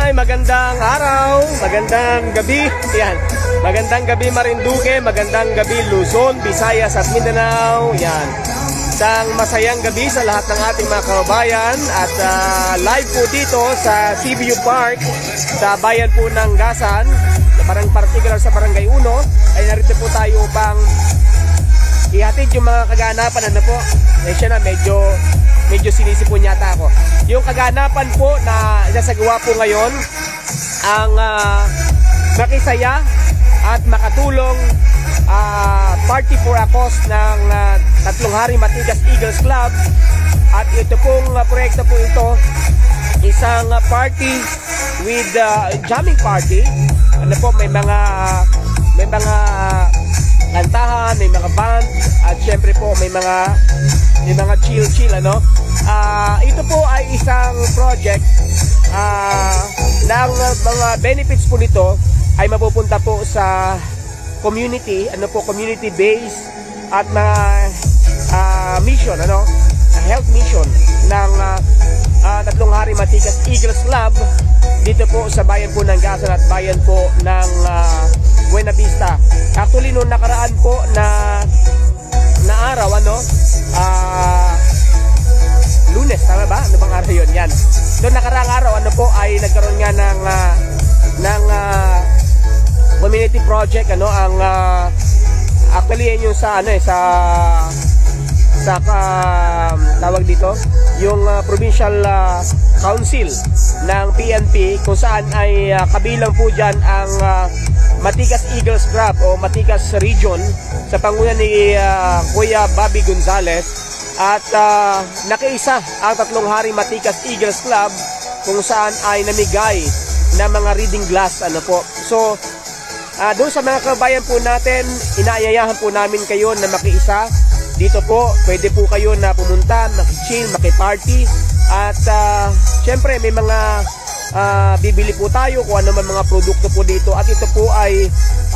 Hi, magandang araw, magandang gabi. Yan. Magandang gabi Marinduque, magandang gabi Luzon, Visayas at Mindanao. Yan. Isang masayang gabi sa lahat ng ating mga kababayan at live po dito sa CBU Park sa bayan po ng Gasan, parang particular sa Barangay 1. Ay narito po tayo upang ihatid yung mga kaganapan. Ano po? Siya na medyo sinisipon yata ako. Yung kaganapan po na isasagawa po ngayon ang makisaya at makatulong party for a cause ng Tatlong Hari Matigas Eagles Club. At ito pong proyekto po ito, isang party with jamming party. Ano po, may mga kantahan, may mga band, at syempre po may mga chill ano. Ito po ay isang project ng mga benefits po nito ay mapupunta po sa community, ano po, community based at mga mission, ano, health mission ng Tatlong Hari Matigas Eagles Club dito po sa bayan po ng Gasan at bayan po ng Buena Vista. Actually noong nakaraan po na araw, ano, Lunes, tama ba? Ano bang araw yun? Yan. So nakaraang araw, ano po, ay nagkaroon nga ng community project, ano, ang actually yan yung sa tawag dito, yung provincial council ng PNP, kung saan ay kabilang po dyan ang Matigas Eagles Club o Matigas Region sa pangunan ni Kuya Bobby Gonzales. At nakiisa ang Tatlong Hari Matigas Eagles Club kung saan ay namigay na mga reading glass, ano po. So doon sa mga kabayan po natin, inaayayahan po namin kayo na makiisa dito po. Pwede po kayo na pumunta, makichill, makiparty. At syempre may mga bibili po tayo kung ano man mga produkto po dito. At ito po ay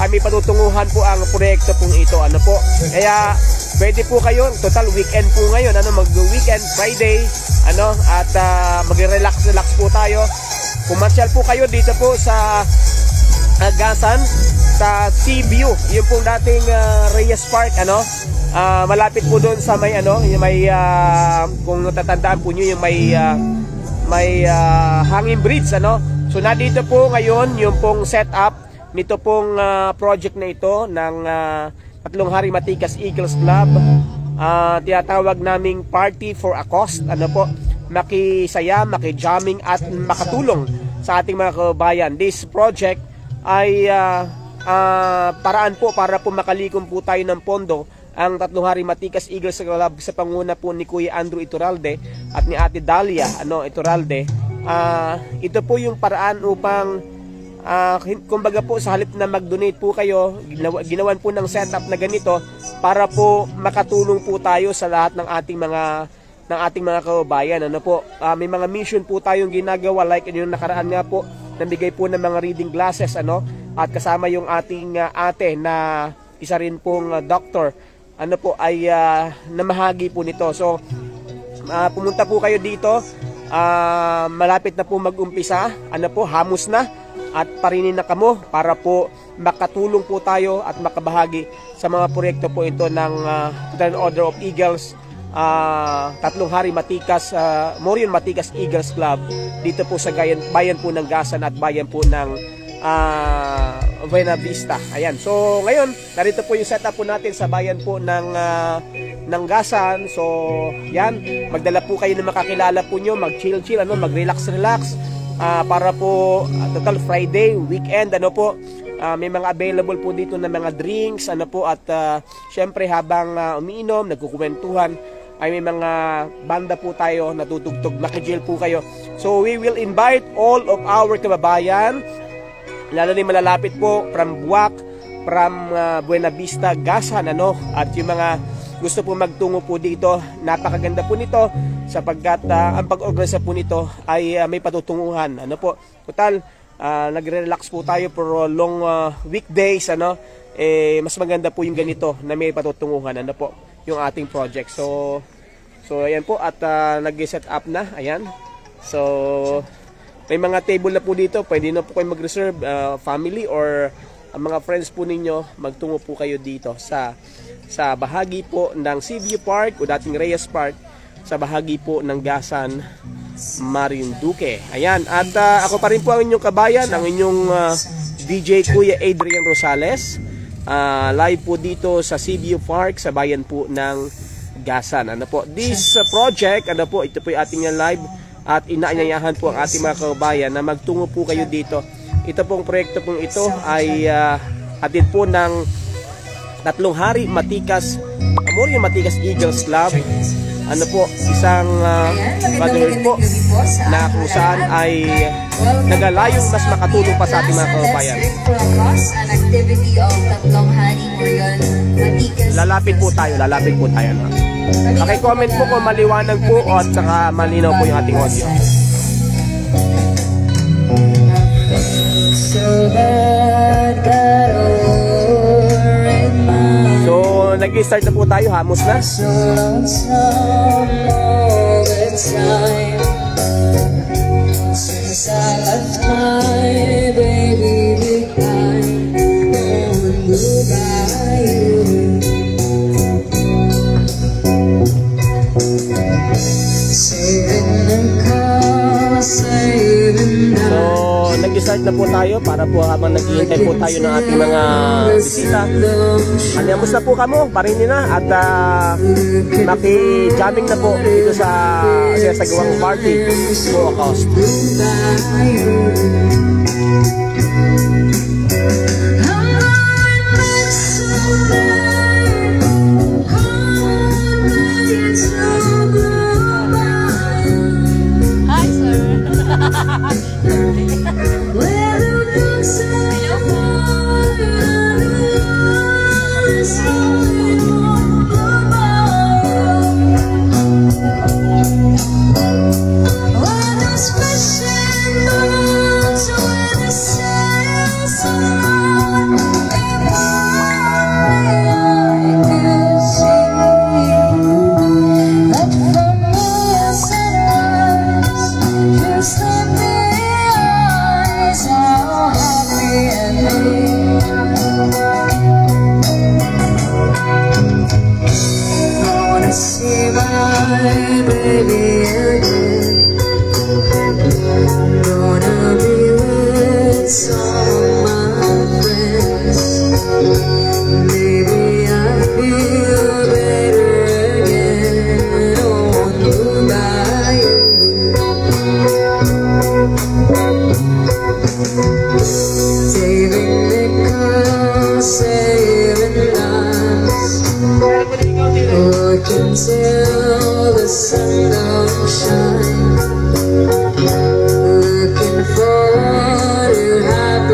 may patutunguhan po ang proyekto pong ito, ano po. Kaya pwede po kayo, total weekend po ngayon, ano, mag-weekend, Friday, ano, at mag-relax po tayo. Pumasyal po kayo dito po sa Gasan, sa CBU, yung pong dating Reyes Park, ano. Malapit po doon sa may, ano, yung may kung natatandaan po nyo, yung may hanging bridge, ano. So nandito po ngayon yung pong setup nito pong project na ito ng Tatlong Hari Matigas Eagles Club. Tinatawag naming party for a cause, ano po, makisaya, makijamming at makatulong sa ating mga kababayan. This project ay paraan po para po makalikom po tayo ng pondo ang Tatlong Hari Matigas Eagles Club sa panguna po ni Kuya Andrew Iturralde at ni Ate Dalia, ano, Iturralde. Ito po yung paraan upang kumbaga po, sa halip na mag-donate po kayo, ginawan po ng setup na ganito para po makatulong po tayo sa lahat ng ating mga kababayan, ano po. May mga mission po tayong ginagawa, like yung nakaraan nga po, nabigay po ng mga reading glasses, ano, at kasama yung ating ate na isa rin pong doctor, ano po, ay namahagi po nito. So pumunta po kayo dito, malapit na po mag-umpisa, ano po, hamos na at parinin na kamo para po makatulong po tayo at makabahagi sa mga proyekto po ito ng Order of Eagles, Tatlong Hari Matigas, Morion Matigas Eagles Club dito po sa bayan po ng Gasan at bayan po ng Buena Vista. Ayan. So ngayon, narito po yung setup po natin sa bayan po ng Gasan. So yan, magdala po kayo ng makakilala po nyo, mag-chill, ano, mag-relax para po total Friday, weekend, ano po. May mga available po dito na mga drinks, ano po, at syempre habang umiinom, nagkukwentuhan, ay may mga banda po tayo natutugtog, makijil po kayo. So we will invite all of our kababayan, lalo na malalapit po from Buwak, from Buena Vista, Gasan, ano, at yung mga gusto po magtungo po dito, napakaganda po nito sapagkat ang pag-organisa po nito ay may patutunguhan, ano po. Total, nagre-relax po tayo for long weekdays, ano, mas maganda po yung ganito na may patutunguhan, ano po, yung ating project. So ayan po, at nag-set up na, ayan. So May mga table na po dito. Pwede na po kayo mag-reserve, family or ang mga friends po ninyo, magtungo po kayo dito sa bahagi po ng Seaview Park o dating Reyes Park, sa bahagi po ng Gasan, Marinduque. Ayan, at ako pa rin po ang inyong kabayan, ang inyong DJ Kuya Adrian Rosales, live po dito sa Seaview Park sa bayan po ng Gasan. Ano po, this project, ano po, ito po yung ating live at inaanyayahan po ang ating mga kabayan na magtungo po kayo dito. Ito pong proyekto pong ito ay atid po ng 3 hari Matikas Memorial Matikas Eagles Club. Ano po, isang pag-ihig po na kung saan ay nagalayong mas makatulong pa sa ating mga kababayan. Lalapit po tayo. No? Paki-comment po kung maliwanag po at saka malinaw po yung ating audio. So, nag-start na po tayo, hamos na. Nag-start na po tayo para po habang naghihintay po tayo ng ating mga bisita. Anyamos na po kamo, parin na at maki-jamming na po dito sa gawang party po Coast. Hi, sir. Until the sun don't shine, looking forward to happy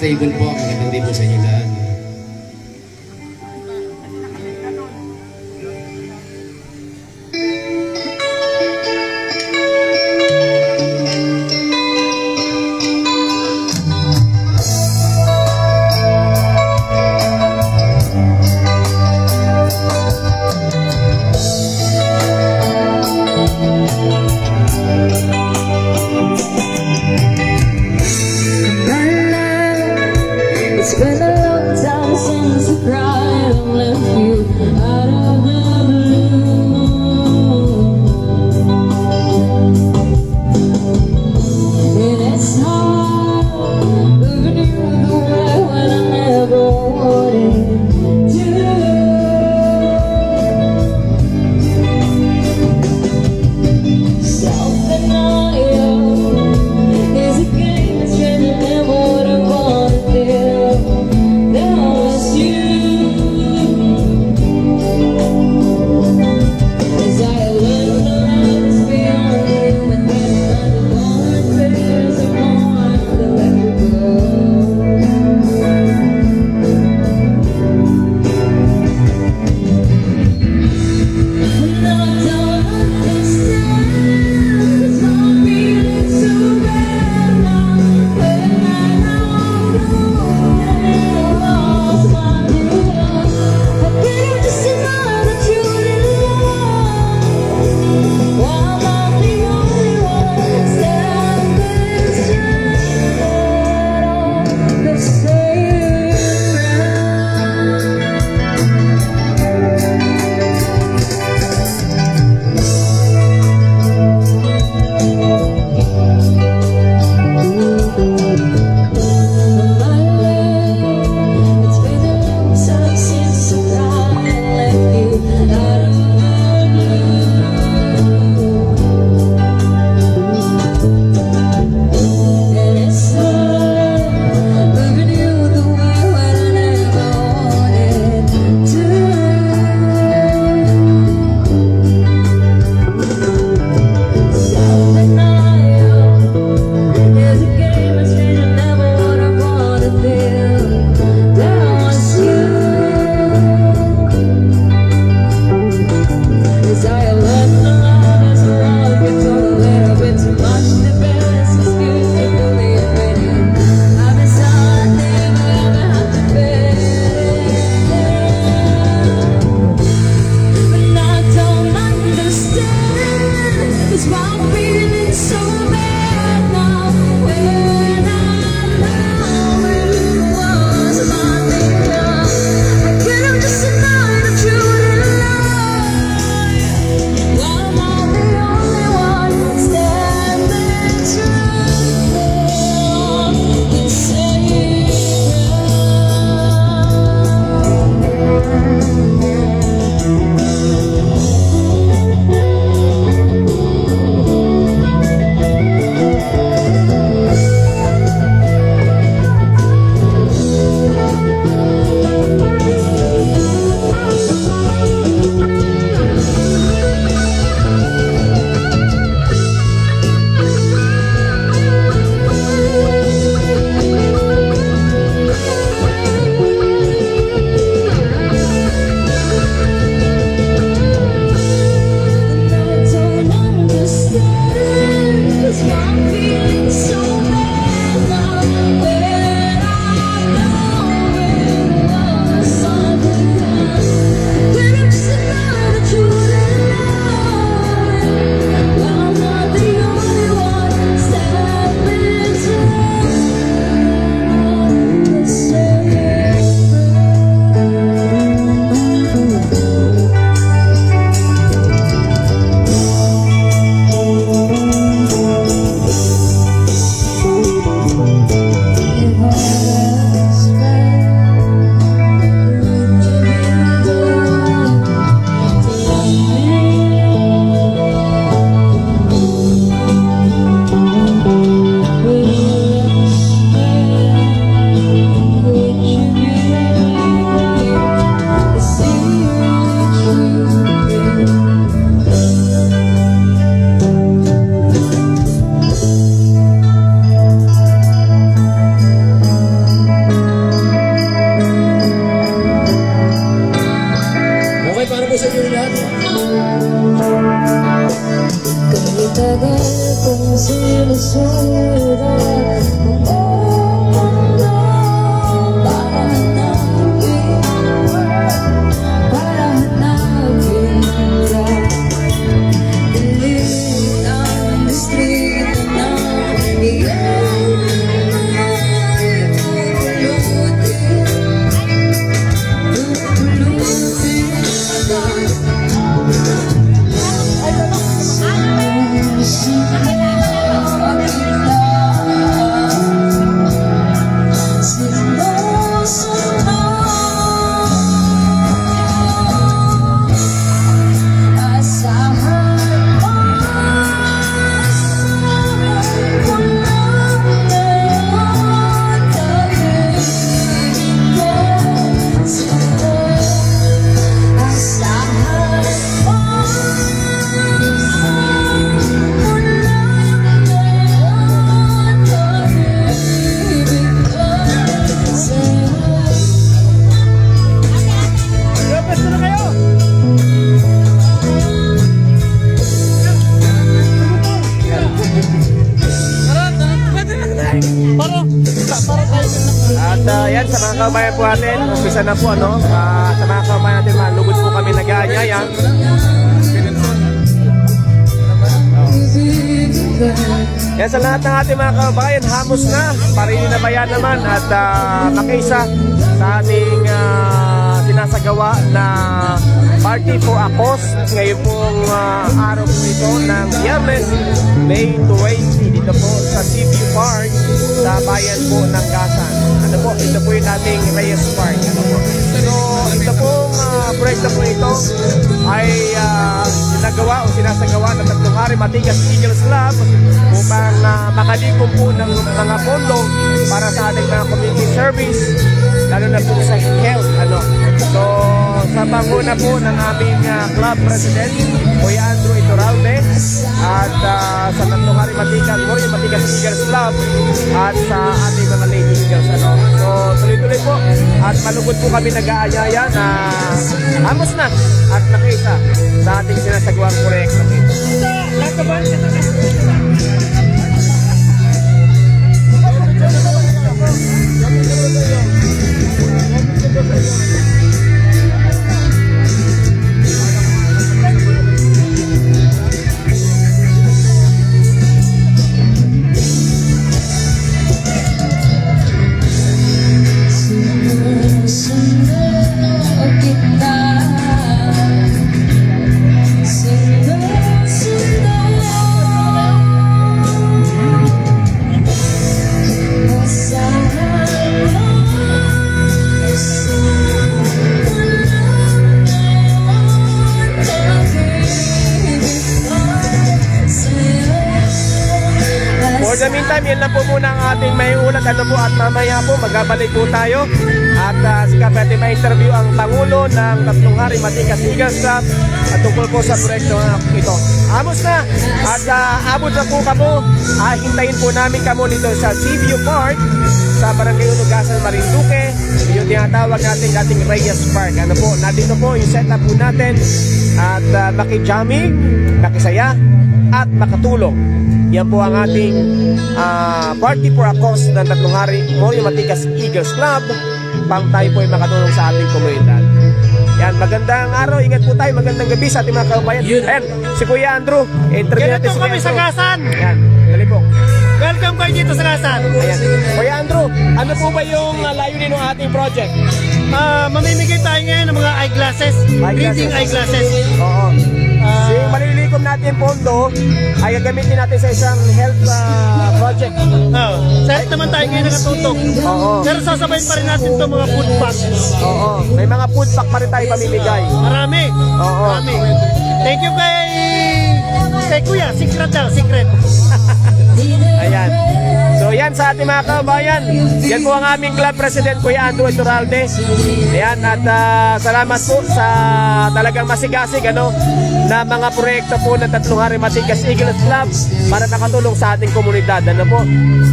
table po. Magandang day po sa inyo lahat. It's been a long kabayan po natin, umpisa na po ano, sa mga kabayan natin, malugod po kami nag-aanyaya. Yan sa lahat ng ating mga kabayan, hamos na, parini na bayan naman at makiisa sa ating sinasagawa na Party for a Cause ngayon pong araw po ito ng Biyernes, May 20 dito po sa CBU Park sa bayan po ng Gasan. Ano po, ito po yung ating Reyes Park. Ano po. So, ito pong proyekto po ito ay sinagawa o sinasagawa ng Tatlong Hari Matigas Eagles Club upang makalikom po ng mga pondo para sa ating mga community service, lalo na po sa health. Ano. So, sa panguna po ng aming club president, Kuya Andrew Iturralde, at sa Tatlong Hari Matigas Eagles Club at sa ating mga Lady Eagles. Ano. So, tuloy-tuloy po at malugod po kami nag-aanyaya na hamos na at nakiisa sa ating sinasagawang proyekto. For the meantime, yan lang po muna ang ating may ulat. Ano po, at mamaya po magbabalik po tayo at sikap natin ma-interview ang Pangulo ng Tatlong Hari Matigas Eagles Club at tungkol po sa proyekto ito. Amos na at abot na po kamo. Hintayin po namin kamo dito sa CBU Park sa Barangay Unugasan, Marinduque. Yung tinatawag natin dating Reyes Park. Ano po, nandito po yung setup po natin at makijamming, makisaya at makatulong. Yan po ang ating Party for a Cause ng Tatlong Hari Matigas Eagles Club pang tayo po ay makatulong sa ating komunidad. Yan, magandang araw, ingat po tayo, magandang gabi sa ating mga kababayan. Ayan, si Kuya Andrew, interview natin si Kuya Andrew. Sa Gasan. Yan, dali po. Welcome kayo dito sa Gasan. Ayan. Kuya Andrew, ano po ba yung layunin ng ating project? Mamimigay tayo ngayon ng mga eyeglasses, reading eyeglasses. Oo. So, yung malilikom natin pondo ay gagamitin natin sa isang health project. Sa health naman tayo ngayon nakatutok. Oo. Pero sasabayin pa rin natin itong mga food pack. Oo. May mga food pack pa rin tayo pamimigay. Marami. Oo. Marami. Thank you kay Kuya. Secret daw, secret. Ayan. So yan sa ating mga kabayan. Yan po ang aming club president, Kuya Andrew Iturralde. Ayan, at salamat po sa talagang masigasig na mga proyekto po ng Tatlong Hari Matigas Eagles Club para nakatulong sa ating komunidad. Ano po?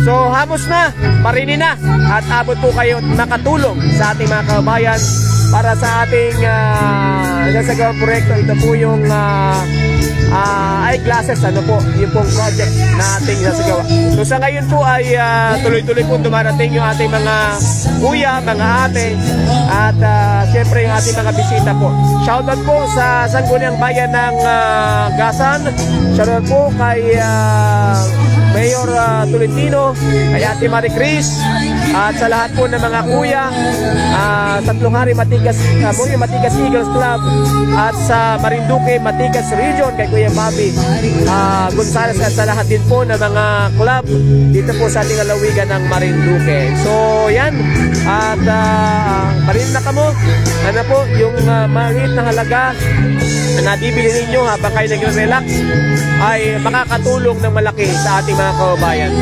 So hamos na, parini na at abot po kayo nakatulong sa ating mga kabayan para sa ating nasagawang proyekto. Ito po yung eyeglasses, ano po, yung pong project na ating nasagawa. So sa ngayon po ay tuloy-tuloy po dumarating yung ating mga kuya, mga ate at siyempre yung ating mga bisita po. Shoutout po sa Sangguniang Bayan ng Gasan. Shoutout po kay Mayor Tolentino, kay Ate Marie Cris at sa lahat po ng mga kuya, Tatlong Hari Matigas Eagles Club at sa Marinduque Matigas Region kay Kuya Bobby Gonzales at sa lahat din po ng mga club dito po sa ating lalawigan ng Marinduque. So yan, at marin na kamo, ano po yung maliit na halaga na nabibili ninyo habang kayo nagre-relax ay makakatulong ng malaki sa ating mga kababayan.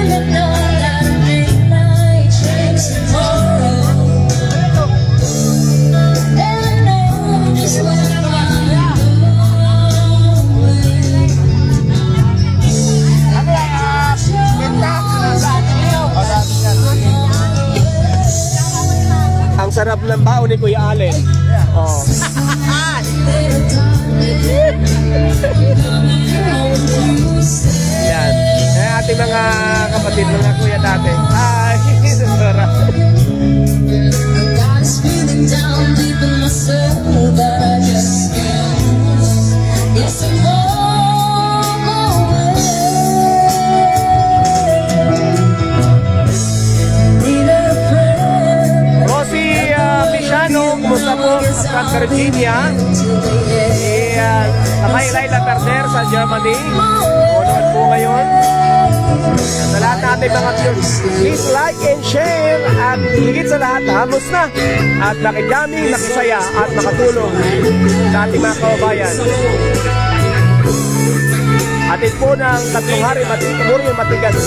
Ang sarap ng baon ni Kuya Allen. Oh. Yan. Ating mga kapatid, mga kuya dati. Ay, sarap. down deep in my soul, but I just can't. It's a long way. Need a friend. Rosie Pishano, kumusta po sa Virginia? Kamay Laila Perder sa Germany. Unood po ngayon. Sa lahat ng ating mga viewers, please like and share. At higit sa lahat, hamos na. At nakijamming, nakisaya at makatulong sa ating mga kababayan. Atin po ng 3 hari, matigas.